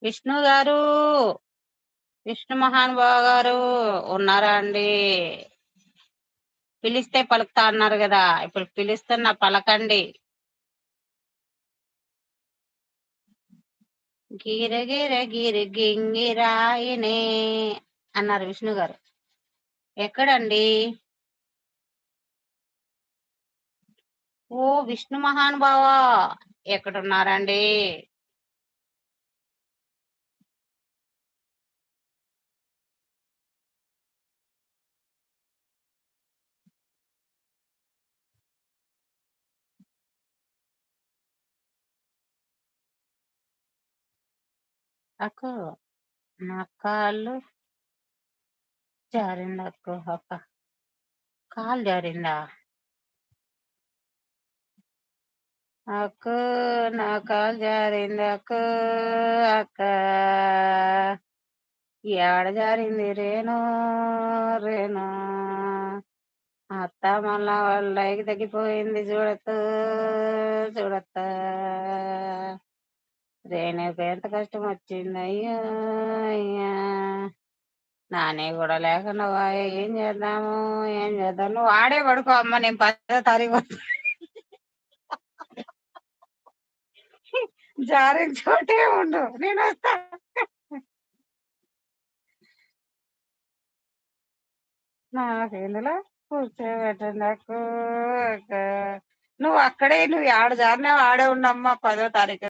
విష్ణు గారు, విష్ణు మహానుభావ గారు ఉన్నారా అండి? పిలిస్తే పలుకుతా అన్నారు కదా, ఇప్పుడు పిలుస్తున్నా పలకండి. గిరగిర గిరి గింగిరాయినే అన్నారు విష్ణు గారు. ఎక్కడండి? ఓ విష్ణు మహానుభావ, ఎక్కడున్నారండి? అక్కో, నా కాళ్ళు జారింది అక్కో. అక్క కాలు జారిందా? అక్కో, నా కాలు జారింది అక్కో. అక్క ఏడ జారింది రేణు, రేణు. అత్త మళ్ళా వాళ్ళకి తగ్గిపోయింది చూడత్తు, చూడత్త. రేణుకి ఎంత కష్టం వచ్చింది అయ్యో, అయ్యా. నానే కూడా లేకుండా పోయే, ఏం చేద్దాము, ఏం చేద్దాం. నువ్వు ఆడే పడుకో అమ్మ, నేను 10వ తారీఖు జారిన చోటే ఉండు, నేను వస్తా. నాకు ఇందులో కూర్చోబెట్టండి నాకు. నువ్వు అక్కడే, నువ్వు ఆడ జారినావు ఆడే ఉండమ్మా 10వ తారీఖు.